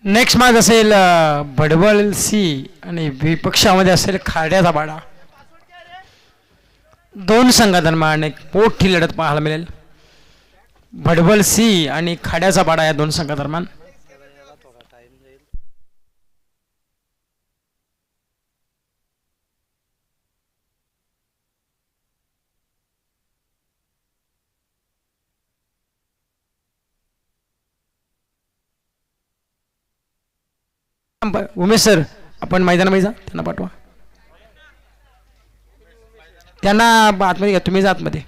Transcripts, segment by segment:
Next match असेल भडबळ C आणि विपक्षामध्ये असेल खाड्याचा बाडा. दोन संघादरम्यान एक मोठी लढत पाहायला मिळेल. भडबळ सी आणि खाड्याचा बाडा या दोन संघादरम्यान. उमेश सर, आपण मैदानामध्ये जा, त्यांना पाठवा. त्यांना आतमध्ये घ्या, तुम्ही जा आतमध्ये.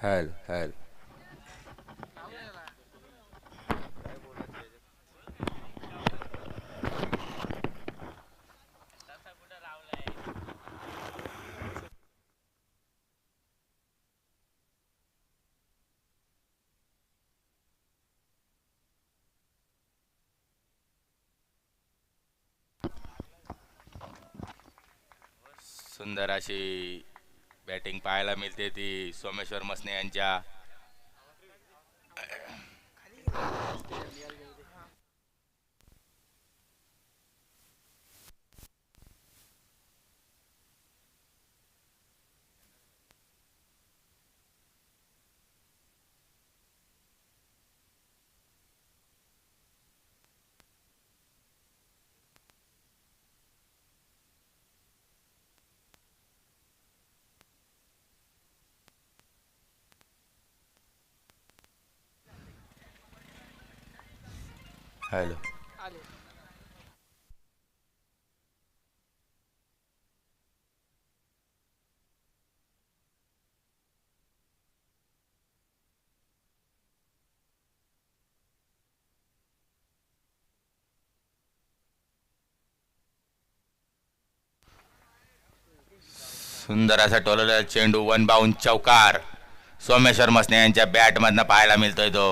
हॅल हॅल सुंदर अशी बॅटिंग पाहायला मिळते ती सोमेश्वर मसने यांच्या. हॅलो सुंदर असा टोललेला चेंडू, वन बाउंड चौकार सोमेश्वर मसने यांच्या बॅटमधनं पाहायला मिळतोय तो.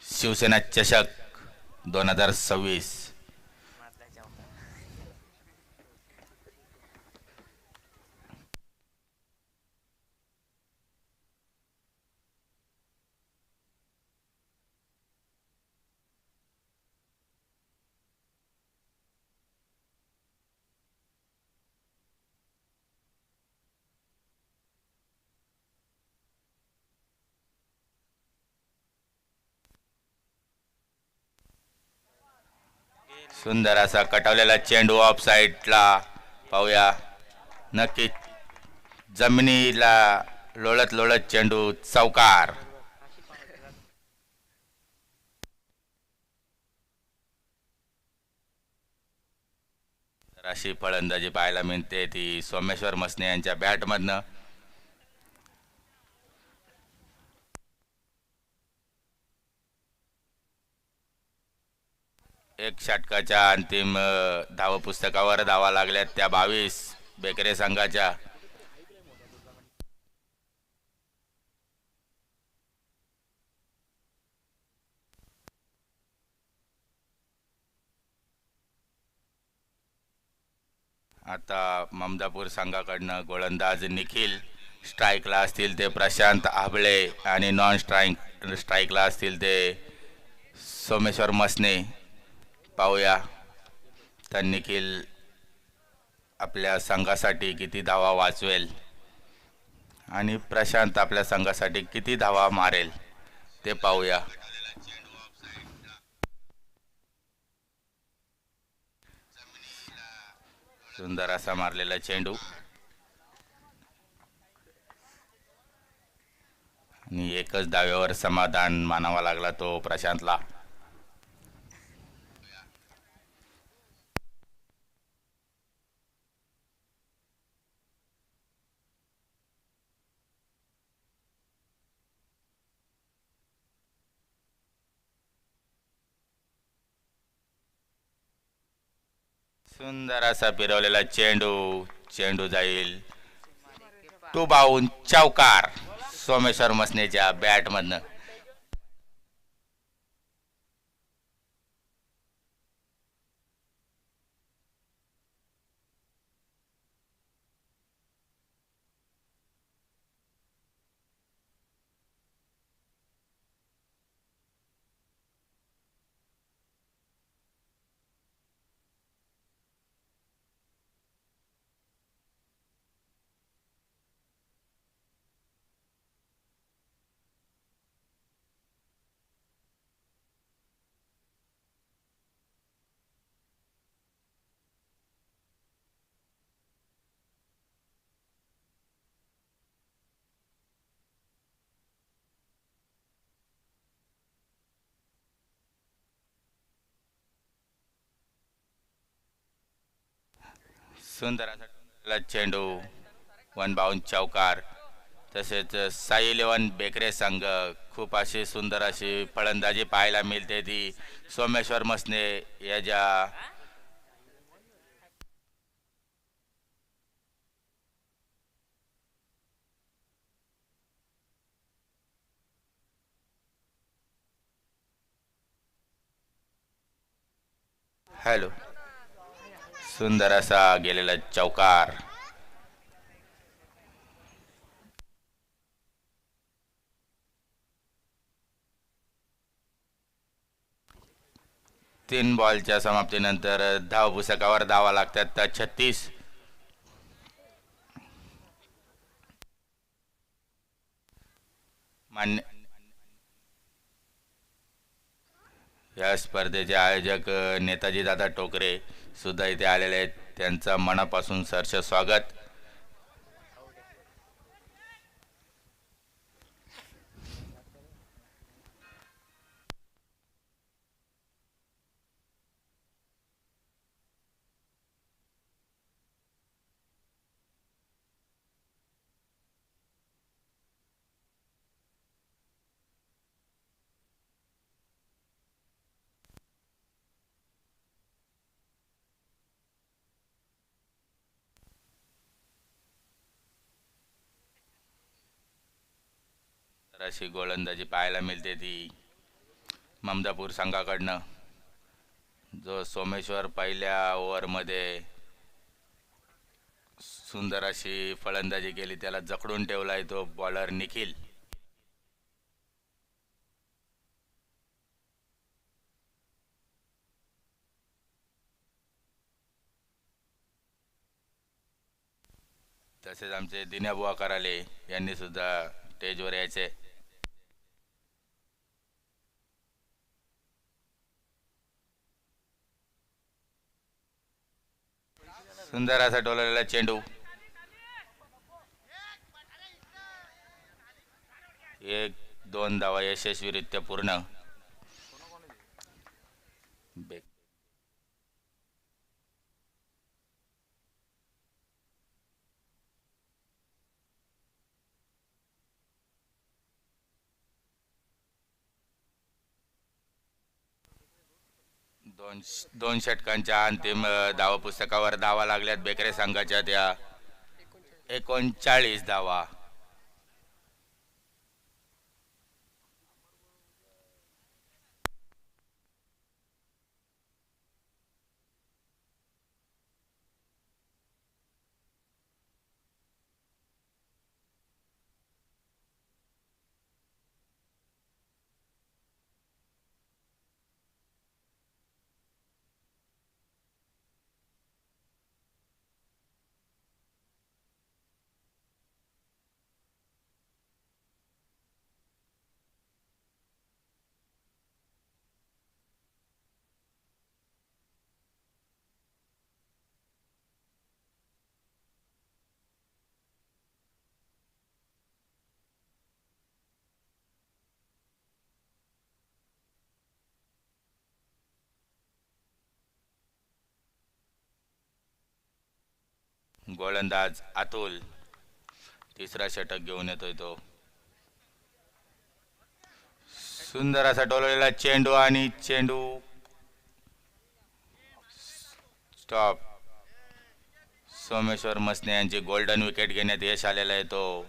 शिवसेना चषक 2026. सुंदर असा कटवलेला चेंडू ऑफ साईडला पाहूया. नक्की जमिनीला लोळत लोळत चेंडू चौकार. अशी फलंदाजी पाहायला मिळते ती सोमेश्वर मसने यांच्या बॅटमधनं. एक षटकाच्या अंतिम धाव पुस्तकावर धावा लागल्यात त्या 22 बेकरे संघाच्या. आता ममदापूर संघाकडनं गोलंदाज निखिल, स्ट्राईकला असतील ते प्रशांत आबळे आणि नॉन स्ट्राईकला असतील ते सोमेश्वर मसने. पाहूया तर निखिल आपल्या संघासाठी किती धावा वाचवेल आणि प्रशांत आपल्या संघासाठी किती धावा मारेल ते पाहूया. सुंदर असा मारलेला चेंडू आणि एकच धाव्यावर समाधान मानावा लागला तो प्रशांतला. सुंदर असा फिरवलेला चेंडू, चेंडू जाईल टू बाउन चौकार सोमेश्वर मसनेच्या बॅटमधनं. सुंदर असा चेंडू, वन बाउन चौकार. तसेच साई 11 बेकरे संघ खूप अशी सुंदर अशी फलंदाजी पाहायला मिळते ती सोमेश्वर मसने याच्या हॅलो. सुंदर असा गेलेला चौकार. तीन बॉलच्या समाप्तीनंतर धाव पुस्तकावर धावा लागतात 36. मान्य या स्पर्धेचे आयोजक नेताजी दादा टोकरे सुद्धा इथे आलेले आहेत. त्यांचं मनापासून सहर्ष स्वागत. अशी गोलंदाजी पाहायला मिळते ती ममदापूर संघाकडनं. जो सोमेश्वर पहिल्या ओव्हरमध्ये सुंदर अशी फलंदाजी केली, त्याला जखडून ठेवलाय तो बॉलर निखिल. तसेच आमचे दिन्याबुवा कराले यांनी सुद्धा स्टेजवर यायचे. सुंदर असा डोललेला चेंडू, एक दोन धावा यशस्वीरित्या पूर्ण. दोन दोन षटकांच्या अंतिम धावा पुस्तकावर धावा लागल्यात बेकरे संघाच्या त्या 39 धावा. गोलंदाज अतुल तिसरा षटक घेऊन येतोय तो. सुंदर असा डोललेला चेंडू आणि चेंडू स्टॉप. सोमेश्वर मसने यांची गोल्डन विकेट घेण्यात यश आलेला आहे. तो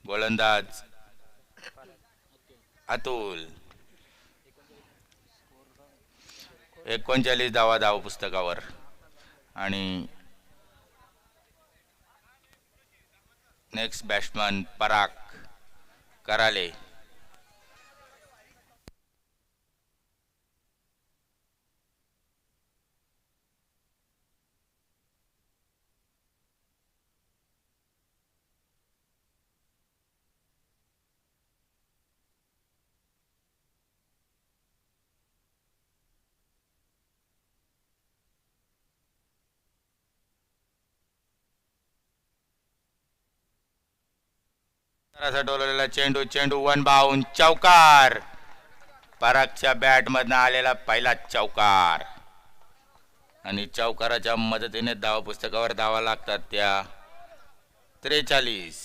गोलंदाज अतुल 39 धावा धाव पुस्तकावर. आणि नेक्स्ट बॅट्समन पराग कराले. असा डोललेला चेंडू चेंडू वन बाउंड चौकार. परागच्या बॅट मधनं आलेला पहिला चौकार. आणि चौकाराच्या मदतीने धावा पुस्तकावर धावा लागतात त्या 43.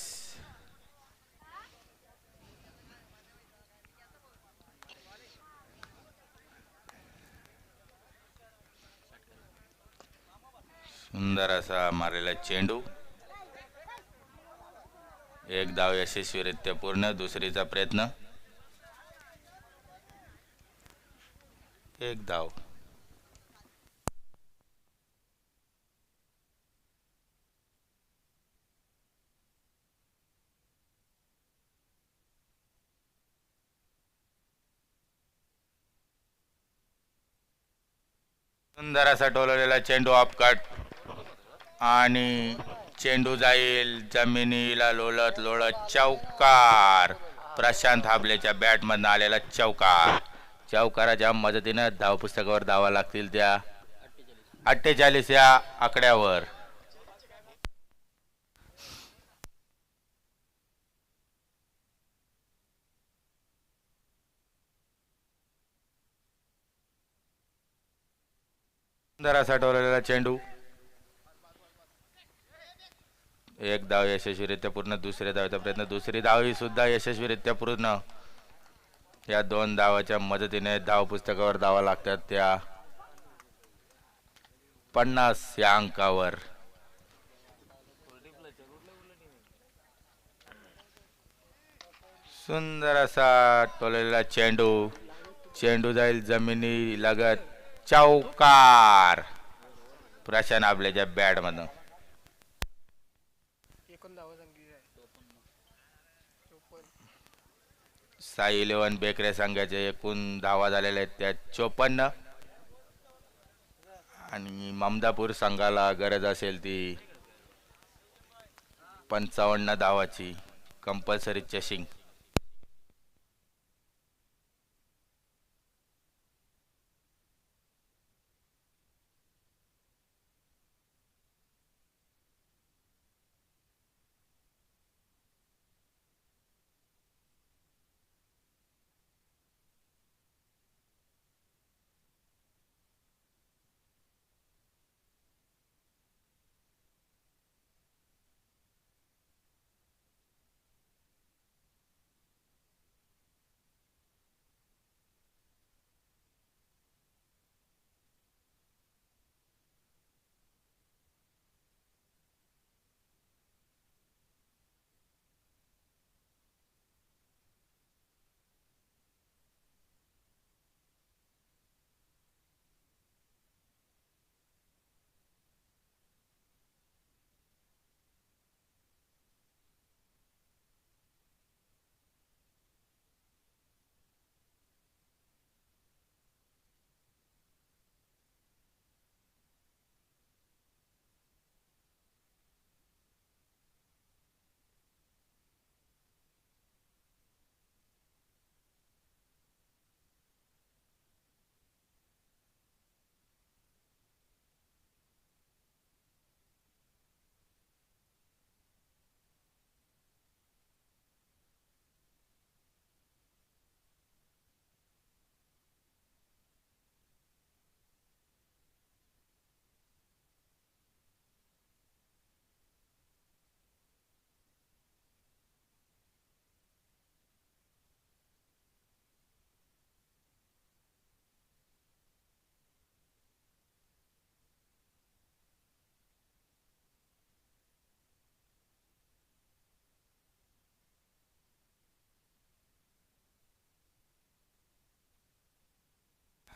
सुंदर असा मारलेला चेंडू. एक धाव यशस्वीरित्या पूर्ण. दुसरीचा प्रयत्न. एक धाव. सुंदर असा डोललेला चेंडू अपकट आणि चेंडू जाईल जमिनीला लोळत लोळत चौकार. प्रशांत हाबलेच्या बॅट मधून आलेला चौकार. चौकाराच्या मदतीने धावपुस्तकावर धावा लागतील त्या 48 या आकड्यावर. सुंदर असा डोललेला चेंडू. एक धाव यशस्वीरित्या पूर्ण. दुसऱ्या धावेचा प्रयत्न. दुसरी धाव सुद्धा यशस्वीरित्या पूर्ण. या दोन धावाच्या मदतीने धाव पुस्तकावर धावा लागतात त्या 50 या अंकावर. सुंदर असा टोललेला चेंडू. चेंडू जाईल जमिनी लगत चौकार. प्रशांत आपल्याच्या बॅट मधून. साई 11 बेकरे संघाचे एकूण धावा झालेल्या आहेत त्या 54. आणि ममदापूर संघाला गरज असेल ती 55 धावाची कंपल्सरी चेसिंग.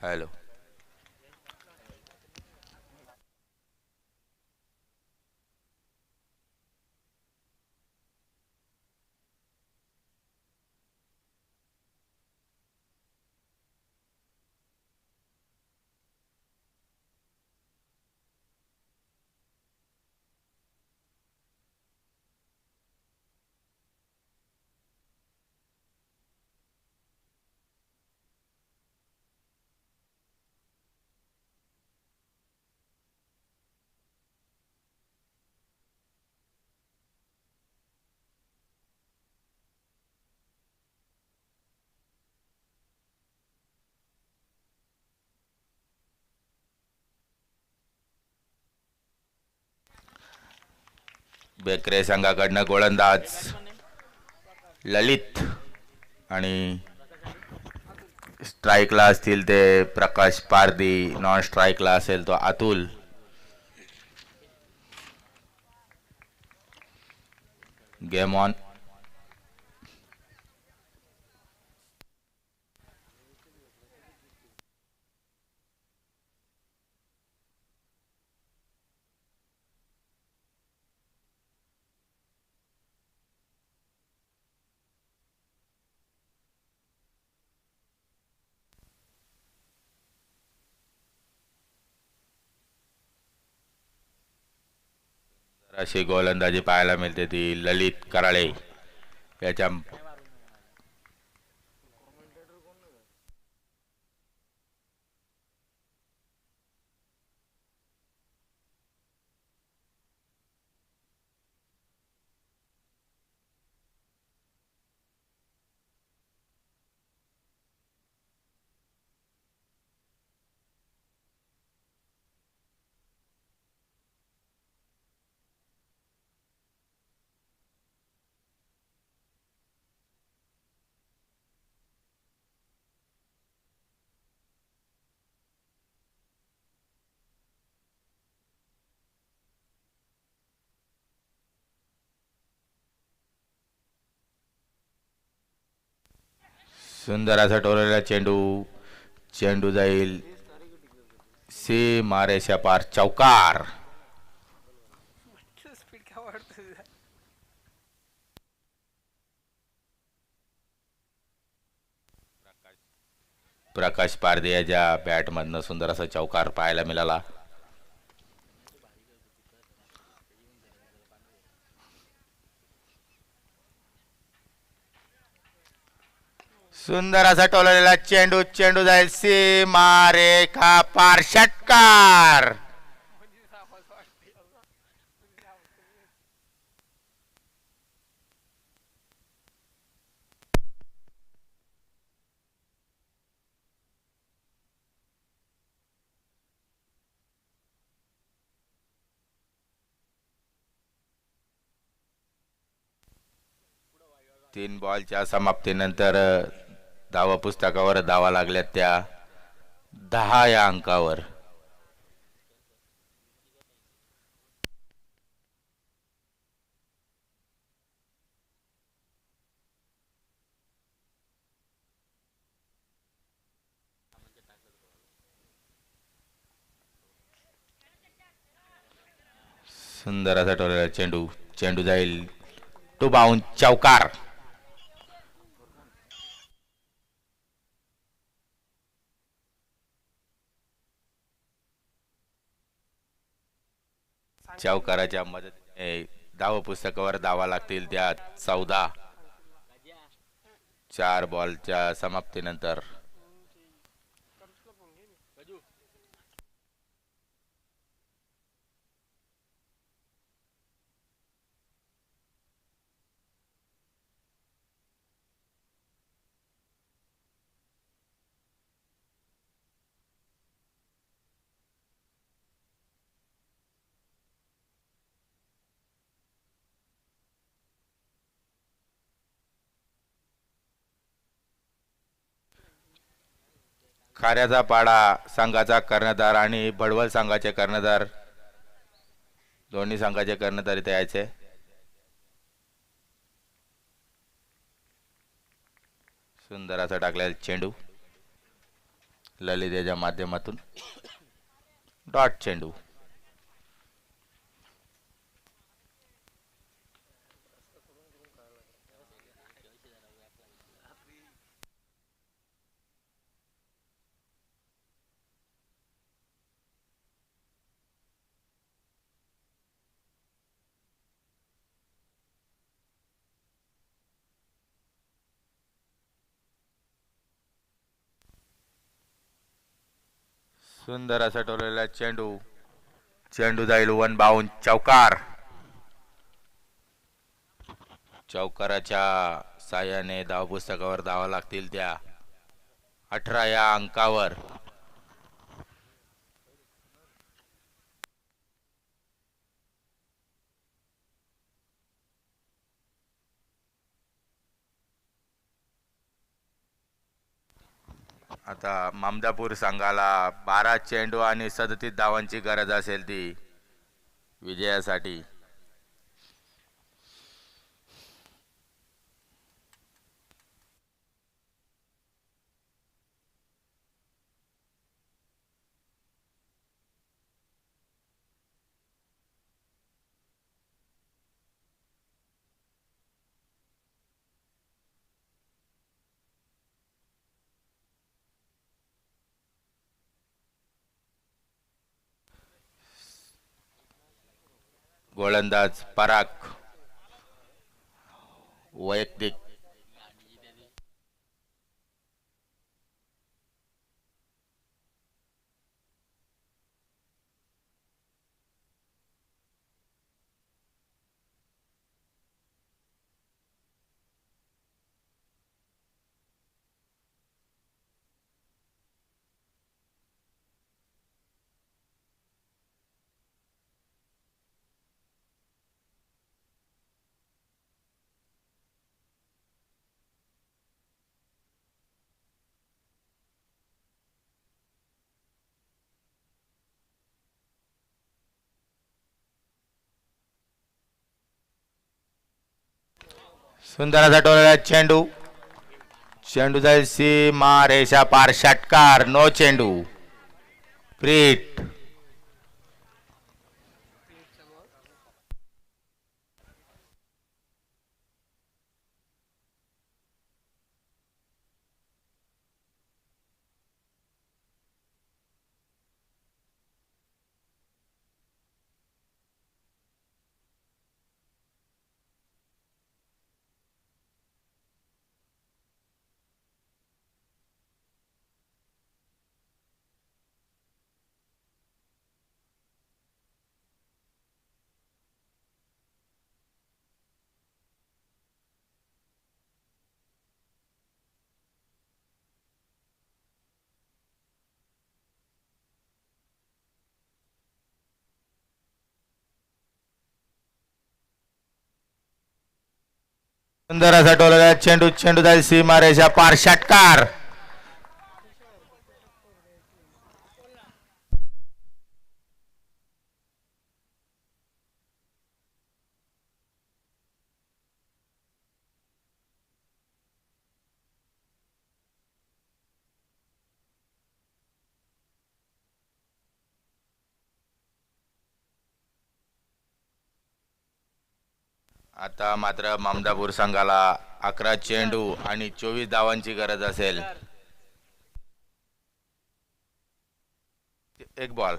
हॅलो. बेकरे संघाकडनं गोलंदाज ललित आणि स्ट्राईकला असतील ते प्रकाश पारदी, नॉन स्ट्राईकला असेल तो अतुल. Game on. अशी गोलंदाजी पाहायला मिळते ती ललित कराळे याच्या. सुंदर असा टोललेला चेंडू. चेंडू जाईल सी मारेशा पार, चौकार. प्रकाश पारदे याच्या बॅटमधनं सुंदर असा चौकार पाहायला मिळाला. सुंदर असा टोललेला चेंडू. चेंडू जाईल सीमा रेखा पार, षटकार. तीन बॉलच्या समाप्तीनंतर धावा पुस्तकावर धावा लागल्या त्या 10 या अंकावर. सुंदर असा टोललेला चेंडू. चेंडू जाईल टू बाउंड, चौकार. चौकाराच्या मदतीने धाव पुस्तकावर धावा लागतील त्या 14. 4 बॉलच्या समाप्तीनंतर. खाऱ्याचा पाडा संघाचा कर्णधार आणि भडवल संघाचे कर्णधार, दोन्ही संघाचे कर्णधार इथे यायचे. सुंदर असा टाकलेला चेंडू. ललितेच्या माध्यमातून डॉट चेंडू. सुंदर असा टोललेला चेंडू. चेंडू जाईल वन बाउंड चौकार. चौकाराच्या साह्याने धावपुस्तकावर धावा लागतील त्या 18 या अंकावर. आता ममदापूर संघाला 12 चेंडू आणि 37 धावांची गरज असेल ती विजयासाठी. गोलंदाज पराग वैयक्तिक. सुंदर असा टोललेला चेंडू. चेंडू जाईल सीमा रेषा पार. षटकार. नो चेंडू. प्रीट. सुंदर असा टोललेला चेंडू. चेंडू जाईल सीमा रेषा पार. षटकार. आता मात्र ममदापूर संघाला 11 चेंडू आणि 24 धावांची गरज असेल. एक ball.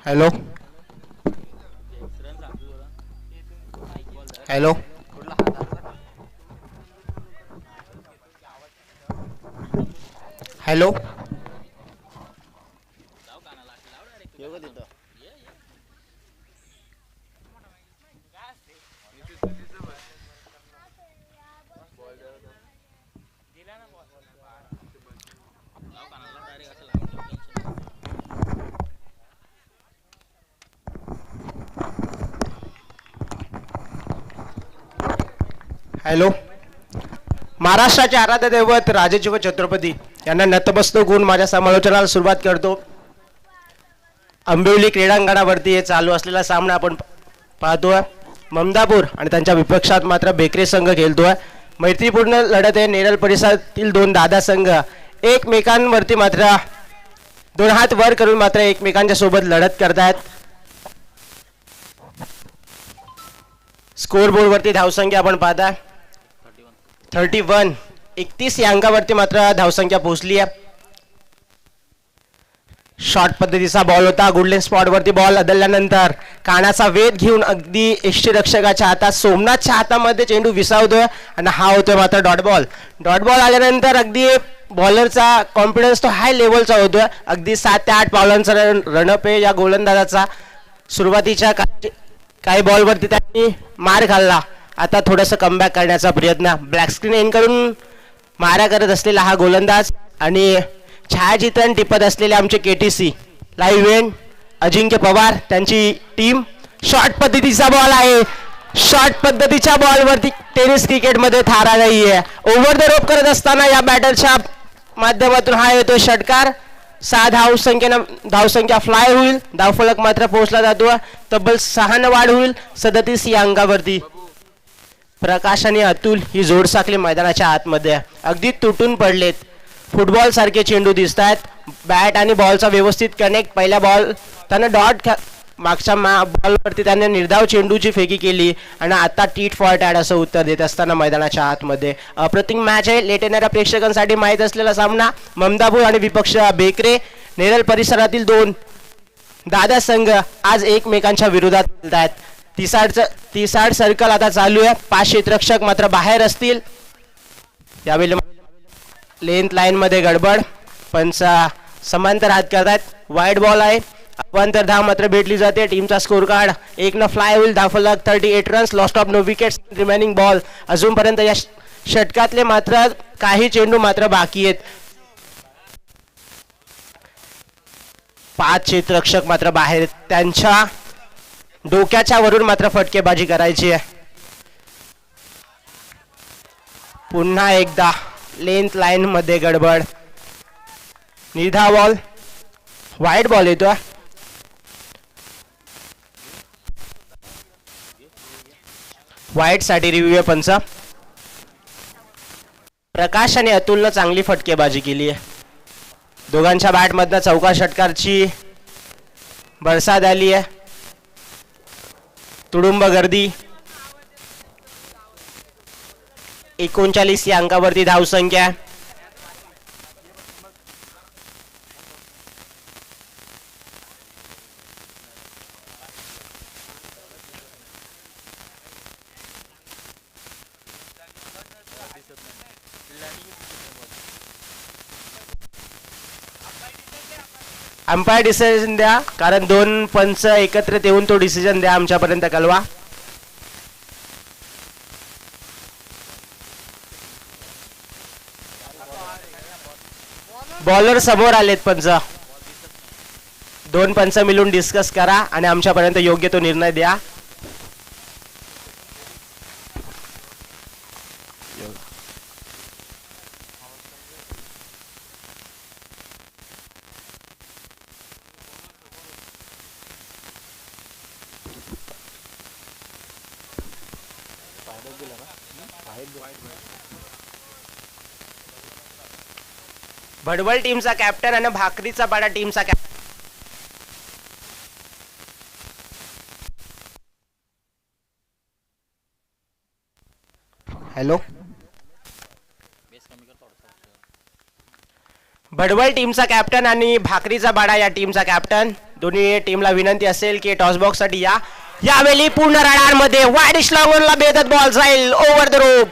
Hello hello hello hello. महाराष्ट्राचे आराध्य दैवत राजेजी व छत्रपती यांना नतमस्तक होऊन माझ्या समालोचनाला सुरुवात करतो. आंबिवली क्रीडांगणावरती हे चालू असलेला सामना आपण पाहतोय. ममदापूर आणि त्यांच्या विपक्षात मात्र बेकरे संघ खेळतोय. मैत्रीपूर्ण लढत आहे. नेरळ परिसरातील दोन दादा संघ एकमेकांवरती मात्र दोन हात वर करून मात्र एकमेकांच्या सोबत लढत करतायत. स्कोर बोर्ड वरती धावसंख्या आपण पाहता 31. 31 या अंकावरती मात्र धावसंख्या पोहोचली आहे. शॉर्ट पद्धतीचा बॉल होता. गुडलेन स्पॉट वरती बॉल अदलल्यानंतर कानाचा वेध घेऊन अगदी यष्टीरक्षकाच्या हातात सोमनाथच्या हातामध्ये चेंडू विसावतोय आणि हा होतोय मात्र डॉट बॉल. डॉट बॉल आल्यानंतर अगदी बॉलरचा कॉन्फिडन्स तो हाय लेवलचा होतोय. अगदी 7 ते 8 पावलांचा रणअप आहे या गोलंदाजाचा. सुरुवातीच्या काही बॉलवरती त्यांनी मार खाल्ला. आता थोडंसं कमबॅक करण्याचा प्रयत्न. ब्लॅक स्क्रीन एंडकडून मारा करत असलेला हा गोलंदाज आणि छायाचित्रण टिपत असलेले आमचे KTC लाईव्ह इव्हेंट अजिंक्य पवार त्यांची टीम. शॉर्ट पद्धतीचा बॉल आहे. शॉर्ट पद्धतीच्या बॉलवरती टेनिस क्रिकेटमध्ये थारा नाही आहे. ओव्हर द रोप करत असताना या बॅटरच्या माध्यमातून हा येतो षटकार. 6 धावसंख्या फ्लाय होईल. धावफलक मात्र पोहोचला जातो. तब्बल 6 ने वाढ होईल 37 या अंकावरती. प्रकाश आणि अतुल ही जोडसाखळी मैदानाच्या आतमध्ये अगदी तुटून पडलेत. फुटबॉल सारखे चेंडू दिसत आहेत. बॅट आणि बॉलचा व्यवस्थित कनेक्ट. पहिल्या बॉल त्यानं डॉट मागच्या बॉलवरती त्याने निर्धाव चेंडूची फेकी केली आणि आता टीट फॉर टॅट असं उत्तर देत असताना मैदानाच्या आतमध्ये अप्रतिम मॅच आहे. लेट येणाऱ्या प्रेक्षकांसाठी माहीत असलेला सामना. ममदापूर आणि विपक्ष बेकरे. नेरळ परिसरातील दोन दादा संघ आज एकमेकांच्या विरोधात खेळत आहेत. तिसाड सर्कल आता चालू आहे. 5 क्षेत्ररक्षक मात्र बाहेर असतील. यावेळी लेंथ लाईन मध्ये गडबड. पंच समांतर हात करतात. वाईड बॉल आहे. अवांतर धाव मात्र भेटली जाते. टीमचा स्कोर कार्ड 1 न फ्लाय होईल. धावफलक 38 runs. Lost of no wickets. Remaining ball. अजूनपर्यंत या षटकातले मात्र काही चेंडू मात्र बाकी आहेत. 5 क्षेत्ररक्षक मात्र बाहेर आहेत. त्यांच्या डोक्याच्या वरून मात्र फटकेबाजी करायची आहे. पुन्हा एकदा लेंथ लाईन मध्ये गडबड. निधा बॉल. वाईड बॉल येतो. वाईड साठी रिव्ह्यू आहे पंच. प्रकाश आणि अतुलनं चांगली फटकेबाजी केली आहे. दोघांच्या बॅट मधनं चौका षटकारची बरसात आली आहे. तुडुंब गर्दी. 39 या अंकावरती धावसंख्या. अंपायर डिसिजन द्या कारण 2 पंच एकत्रित येऊन तो डिसिजन द्या आमच्यापर्यंत कळवा. बॉलर समोर आलेत पंच. 2 पंच मिळून डिस्कस करा आणि आमच्यापर्यंत योग्य तो निर्णय द्या. भडवल टीमचा कॅप्टन आणि भाकरीचा पाडा टीमचा कॅप्टन. हॅलो. भडवल टीमचा कॅप्टन आणि भाकरीचा बाडा या टीमचा कॅप्टन. दोन्ही टीमला विनंती असेल की टॉस बॉक्स साठी या. यावेळी पूर्ण रडारमध्ये वाईड लॉंगॉनला बेधत बॉल जाईल. Over the rope.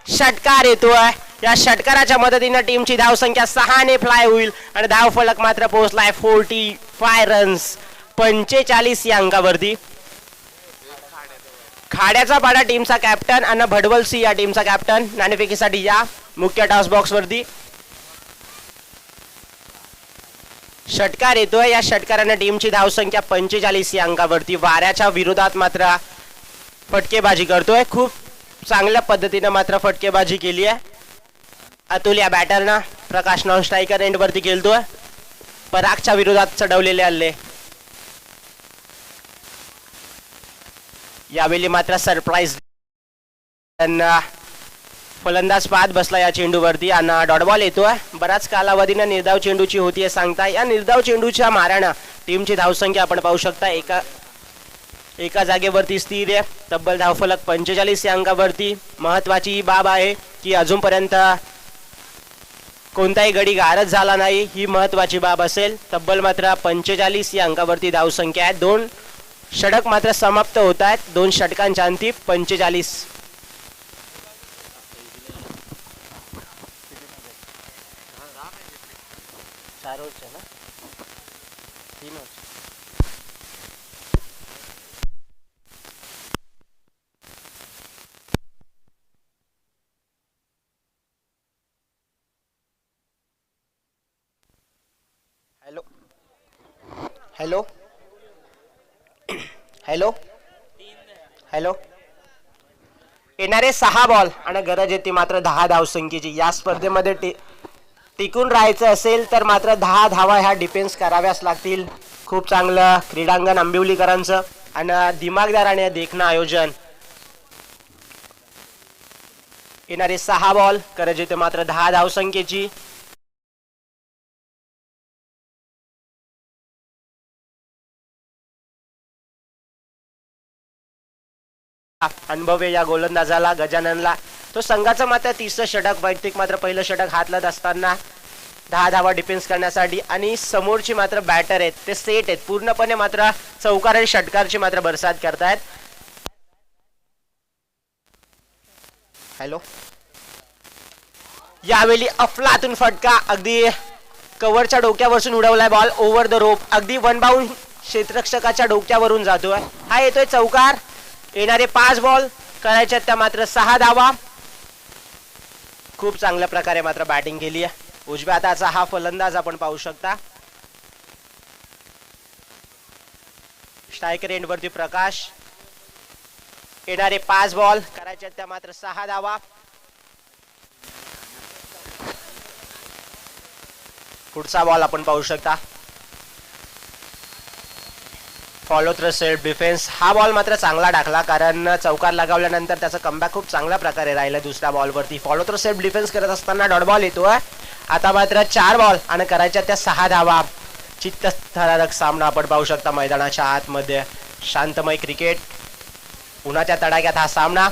षटकार येतोय. या षटकाराच्या मदतीने टीमची धावसंख्या 6 ने फ्लाय होईल आणि धावफलक मात्र पोहोचलाय 45 रन्स. 45 या अंकावरती. खाड्याचा पाडा टीमचा कॅप्टन आणि भडवल सी या टीमचा कॅप्टन. नाणेफेकीसाठी या मुख्य टॉस बॉक्स वरती. षटकार येतोय. या षटकाराने टीमची धावसंख्या 45 या अंकावरती. वाऱ्याच्या विरोधात मात्र फटकेबाजी करतोय. खूप चांगल्या पद्धतीने मात्र फटकेबाजी केली आहे. अतुल या बॅटरनं प्रकाश नॉन स्ट्रायकर एंड वरती खेळतोय. परागच्या विरोधात चढवलेले हल्ले. यावेळी मात्र सरप्राईज फलंदाज पाहत बसला या चेंडूवरती आणि डॉट बॉल येतोय. बराच कालावधीनं निर्धाव चेंडूची होतीये सांगता. या निर्धाव चेंडूच्या मारानं टीमची धावसंख्या आपण पाहू शकता एका जागेवरती स्थिर आहे. तब्बल धावफलक 45 या अंकावरती. महत्वाची ही बाब आहे की अजूनपर्यंत कोणताही गडी गारद झाला नाही, ही महत्वाची बाब असेल. तब्बल मात्र 45 या अंकावरती धावसंख्या आहे. 2 षटक मात्र समाप्त होत आहेत. 2 षटकांच्या अंती 45. Hello hello hello hello. येणारे 6 बॉल आणि गरज येते मात्र 10 धावसंख्येची. या स्पर्धेमध्ये टिकून राहायचं असेल तर मात्र 10 धावा ह्या डिफेन्स कराव्याच लागतील. खूप चांगलं क्रीडांगण आंबिवलीकरांचं आणि दिमागदार आणि देखणं आयोजन. येणारे 6 बॉल गरज येते मात्र 10 धावसंख्येची. अनुभव आहे या गोलंदाजाला गजाननला. तो संघाचं मात्र 30 षटक, वैयक्तिक मात्र पहिलं षटक हातलत असताना 10 धावा डिफेन्स करण्यासाठी. आणि समोरची मात्र बॅटर आहेत ते सेट आहेत पूर्णपणे मात्र चौकार आणि षटकारची मात्र बरसात करतायत. हॅलो. यावेळी अफलातून फटका अगदी कव्हरच्या डोक्यावरून उडवलाय बॉल ओव्हर द रोप. अगदी 1 बाउंड क्षेत्ररक्षकाच्या डोक्यावरून जातोय. हा येतोय चौकार. येणारे 5 बॉल करायच्या त्या मात्र 6 धावा. खूप चांगल्या प्रकारे मात्र बॅटिंग केली आहे. उजव्या हाताचा हा फलंदाज आपण पाहू शकता. स्ट्रायकर एंड वरती प्रकाश. येणारे 5 बॉल करायच्या त्या मात्र 6 धावा. पुढचा बॉल आपण पाहू शकता. Follow through self defence. हा बॉल मात्र चांगला टाकला कारण चौकार लगावल्यानंतर त्याचा कमबॅक खूप चांगल्या प्रकारे राहिला दुसऱ्या बॉलवरती. फॉलो थ्रू सेल्फ डिफेन्स करत असताना डॉट बॉल येतोय. आता मात्र 4 बॉल आणि करायच्या त्या 6 धावा. चित्तथरारक सामना आपण पाहू शकता मैदानाच्या आतमध्ये. शांतमय क्रिकेट. उन्हाच्या तडाख्यात हा सामना.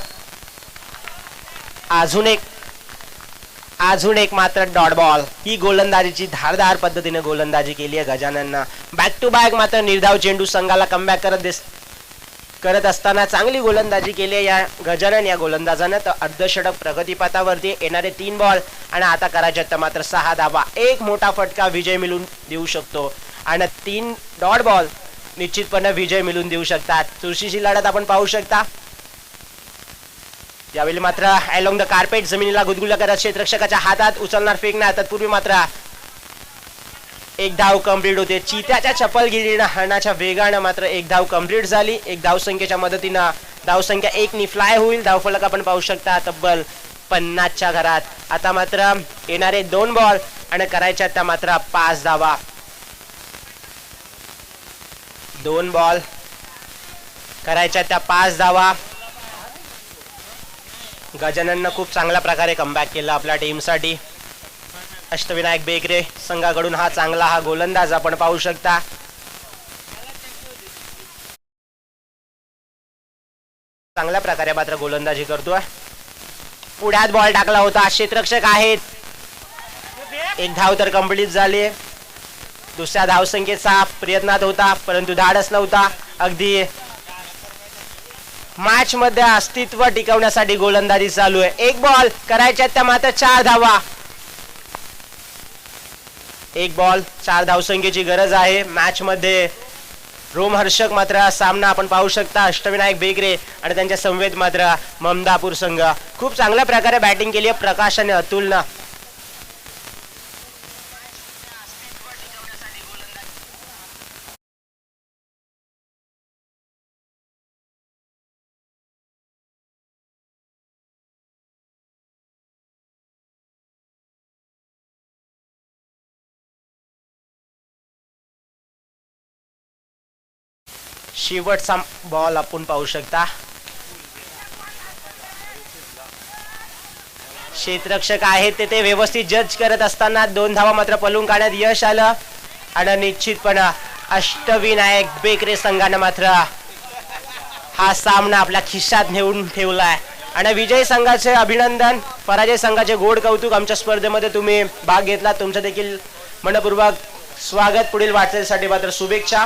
अजून एक मात्र डॉट बॉल. ही गोलंदाजीची धारदार पद्धतीने गोलंदाजी केली आहे गजानननं. बॅक टू बॅक मात्र निर्धाव चेंडू संघाला कमबॅक करत असताना चांगली गोलंदाजी केली आहे या गजानन या गोलंदाजानं. तर अर्धषटक प्रगतीपथावरती. येणारे 3 बॉल आणि आता करायचे तर मात्र 6 धावा. एक मोठा फटका विजय मिळून देऊ शकतो आणि 3 डॉट बॉल निश्चितपणे विजय मिळून देऊ शकतात. चुरशीची लढत आपण पाहू शकता. यावेळी मात्र अलोंग द कार्पेट जमिनीला गुदगुल्या करत क्षेत्ररक्षकाच्या हातात उचलणार फेकणार. तत्पूर्वी मात्र एक धाव कंप्लीट होते. चित्याच्या चपलगिरीनं हरणाच्या वेगानं मात्र एक धाव कंप्लीट झाली. एक धावसंख्येच्या मदतीनं धावसंख्या 1 नी फ्लाय होईल. धावफलक आपण पाहू शकता तब्बल 50च्या घरात. आता मात्र येणारे 2 बॉल आणि करायच्या त्या मात्र 5 धावा. 2 बॉल करायच्या त्या 5 धावा. गजानननं खूप चांगल्या प्रकारे कमबॅक केला आपल्या टीमसाठी. अष्टविनायक बेकरे संघाकडून हा चांगला हा गोलंदाज आपण पाहू शकता. चांगल्या प्रकारे मात्र गोलंदाजी करतोय. पुढ्यात बॉल टाकला होता. क्षेत्ररक्षक आहेत. एक धाव तर कंप्लीट झाली. दुसऱ्या धावसंख्येचा प्रयत्नात होता परंतु धाडस नव्हता. अगदी मॅच मध्ये अस्तित्व टिकवण्यासाठी गोलंदाजी चालू आहे. एक बॉल करायच्या त्या मात्र 4 धावा. एक बॉल 4 धावसंख्येची गरज आहे मॅच मध्ये. रोमहर्षक मात्र सामना आपण पाहू शकता. अष्टविनायक बेकरे आणि त्यांच्या समवेत मात्र ममदापूर संघ. खूप चांगल्या प्रकारे बॅटिंग केली आहे प्रकाश आणि अतुलनं. शेवटचा बॉल आपण पाहू शकता. क्षेत्ररक्षक आहेत ते व्यवस्थित जज करत असताना 2 धावा मात्र पळून काढण्यात यश आलं आणि निश्चितपणे अष्टविनायक बेकरे संघानं मात्र हा सामना आपल्या खिशात नेऊन ठेवलाय. आणि विजय संघाचे अभिनंदन, पराजय संघाचे गोड कौतुक. आमच्या स्पर्धेमध्ये तुम्ही भाग घेतला, तुमचं देखील मनपूर्वक स्वागत. पुढील वाटचालीसाठी मात्र शुभेच्छा.